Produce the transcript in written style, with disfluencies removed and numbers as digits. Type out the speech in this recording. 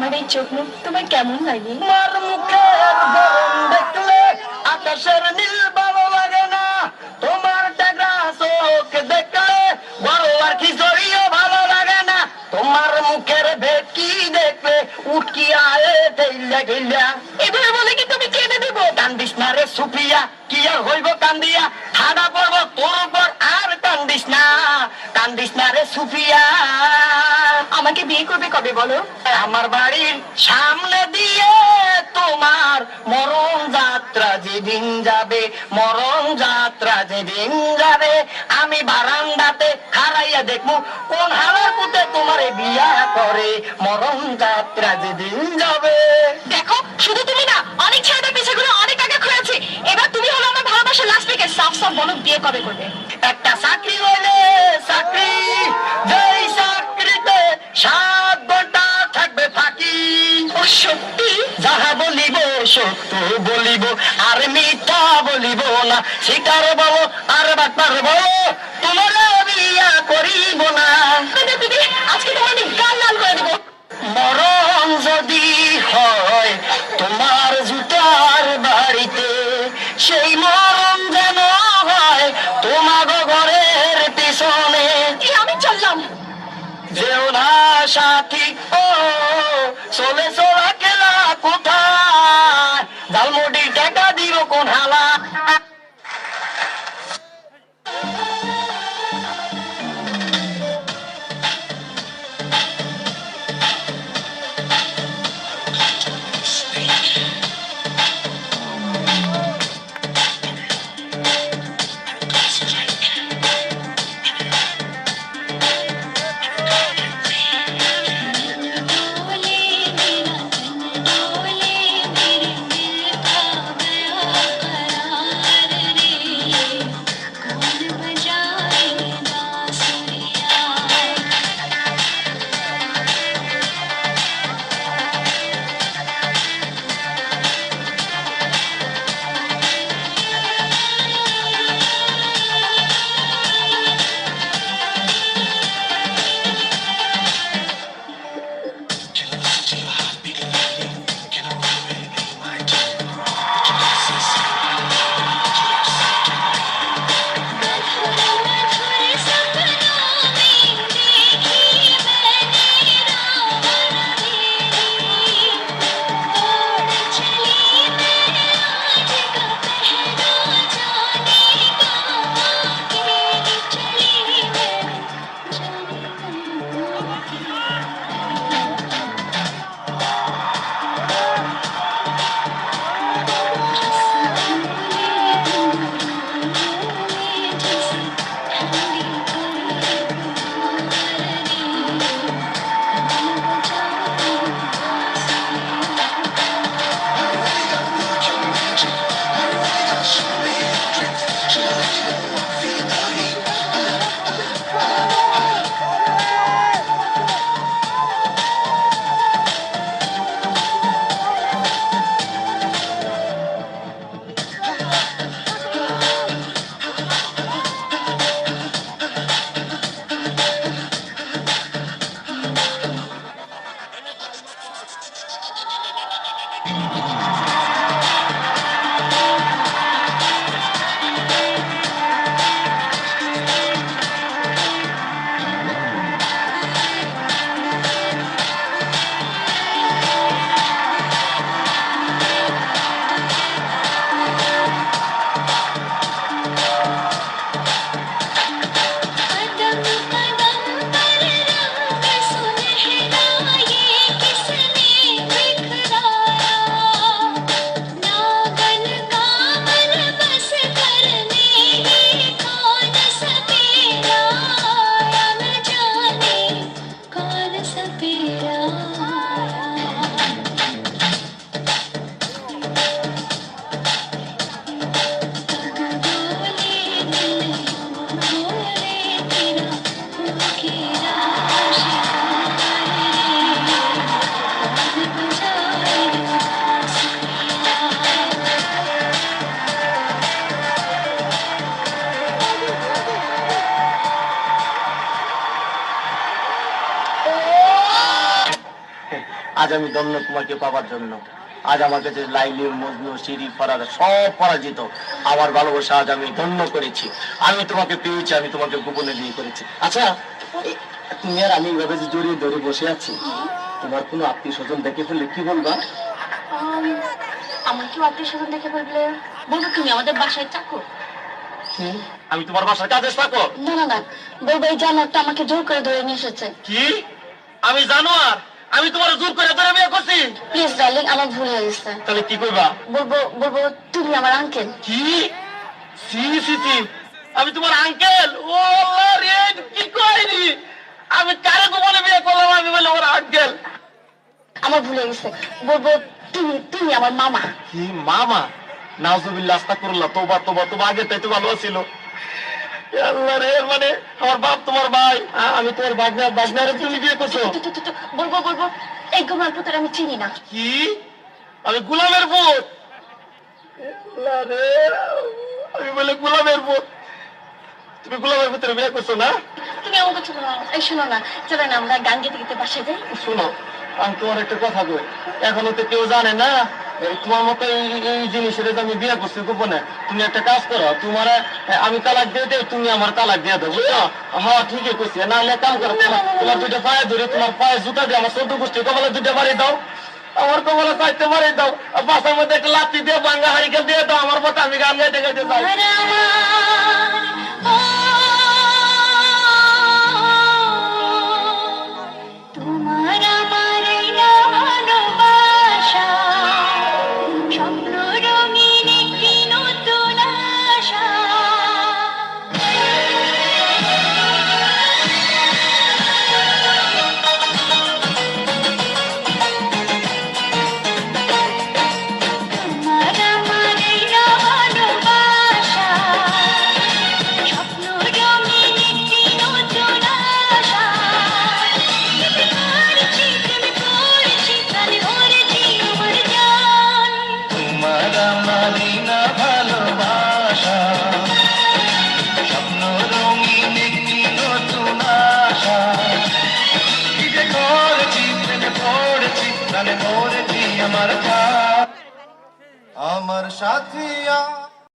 আমার এই চোখ মুখ তোমার কেমন লাগে? তোমার মুখের গরম দেখলে আকাশের নীল ভালো লাগে না, তোমার টাকা চোখ দেখলে বড় আর খিচুড়িও ভালো লাগে না, তোমার মুখের ভেটকি দেখলে উটকি আয়ে ঠেইলা ঠেইলা। এভাবে বলে কি তুমি কেঁদে দেবো? কান্দিস না রে সুফিয়া, কি আর হইব কান্দিয়া, ঠাডা পড়ব তোর উপর, আর কান্দিস না, কান্দিস না রে সুফিয়া। আমাকে বিয়ে করবে কবে বলো? আমার বাড়ির সামনে দিয়ে তোমার মরণ যাত্রা যেদিন যাবে, মরণ যাত্রা যেদিন যাবে, আমি বারান্দাতে হারাইয়া দেখবো কোন হালার পুতে তোমার বিয়া করে, মরণ যাত্রা যেদিন যাবে। দেখো শুধু তুমি না, অনেক ছেলেদের পিছে ঘুরে অনেক আগে খুঁড়েছি। এবার তুমি হলো আমার ভালোবাসার লাস্ট উইকে। সাফ সাফ বলো বিয়ে কবে করবে? একটা চাকরি হইলে চাকরি, যেই চাকরিতে 7 ঘন্টা থাকবে ফাঁকি। ও সত্যি? যাহা বলিব সত্য বলিব, আর মিথ্যা বলিব না, স্বীকার বলো আর বাটপার বলো, তোমার বিয়া করিব না। দিদি আজকে তোমার আমি গাল লাল করে দেবো। মরণ যদি হয় তোমার জুতার বাড়িতে, সেই মরণ যেন হয় তোমার ঘরের পিছনে। আমি চললাম। যেও না সাথী, ও চলে চলা খেলা কোথায়, জালমুড়ি টাকা দিব কোন হালা। আজ আমি ধন্য তোমাকে পাবার জন্য। আজ আমার কাছে লাইলি, মজনু, শিরি, ফরার সব পরাজিত। আমার ভালোবাসা আজ আমি ধন্য করেছি। আমি তোমাকে পেয়েছি, আমি তোমাকে গোপনে বিয়ে করেছি। আচ্ছা, তুমি আর আমি এইভাবে যে জড়িয়ে ধরে বসে আছি, তোমার কোনো আত্মীয় স্বজন দেখে ফেললে কি বলবা? আমার কি আত্মীয় স্বজন দেখে বলবে? বলবো তুমি আমাদের বাসায় চাকর। আমি তোমার বাসার কাজে থাকো? না না না, বলবো এই জানোয়ারটা আমাকে জোর করে ধরে নিয়ে এসেছে। কি? আমি জানোয়ার? আমি তোমার জোর করে ধরে বিয়ে করছি? প্লিজ ডার্লিং, আমার ভুল হয়ে গেছে। তাহলে কি করবা? বলবো তুমি আমার আঙ্কেল। কি? সি সি সি, আমি তোমার আঙ্কেল? ও আল্লাহ রে, কি কইনি আমি? কারে গোপনে বিয়ে করলাম? আমি বলে ওর আঙ্কেল? আমার ভুল হয়ে গেছে। বলবো তুমি আমার মামা। কি মামা? নাউজুবিল্লাহ, আস্তাগফিরুল্লাহ, তওবা তওবা তওবা, আগে তাই তো ভালো ছিল। আল্লাহ রে, মানে আমার বাপ তোমার ভাই, আমি তোমার বাগনারে তুমি বিয়ে করছো? বলবো এই গোমার পুত্র আমি চিনি না। কি? আমি গোলামের পুত? আল্লাহ রে, আমি বলে গোলামের পুত? তুমি গোলামের পুত্রে বিয়ে করছো না? তুমি এমন কথা বলো না। এই শোনো না, চলো না আমরা গান গেতে গেতে বাসায় যাই। শোনো, আমি তোমার একটা কথা কই, এখনো তো কেউ জানে না তোমার মতো এই জিনিসের যে আমি বিয়ে করছি গোপনে। তুমি একটা কাজ করো, তোমার আমি তালাক দিয়ে দেই, তুমি আমার তালাক দিয়ে দেবো, বুঝছো? হ্যাঁ ঠিকই কইছি। না হলে কাম করো, তোমার দুটো পায়ে ধরে, তোমার পায়ে জুতা দিয়ে আমার 14 গোষ্ঠী কপালে দুটো বাড়ি দাও, আমার কপালে 4টে বাড়ি দাও, আর বাসার মধ্যে একটা লাঠি দিয়ে ভাঙ্গা হারিকেল দিয়ে দাও আমার মতো, আমি গান গাইতে গাইতে যাই। তোমার আমার ভালোবাসা স্বপ্ন রঙিন একটি নতুন আশা। তোমার আমার ভালোবাসা স্বপ্ন রঙিন একটি নতুন আশা। তোমার আমার না ভালোবাসা স্বপ্ন রঙিন একটি নতুন আশা। কি যে করেছি, প্রেমে পড়েছি, প্রাণে মরেছি আমার সাথিয়া।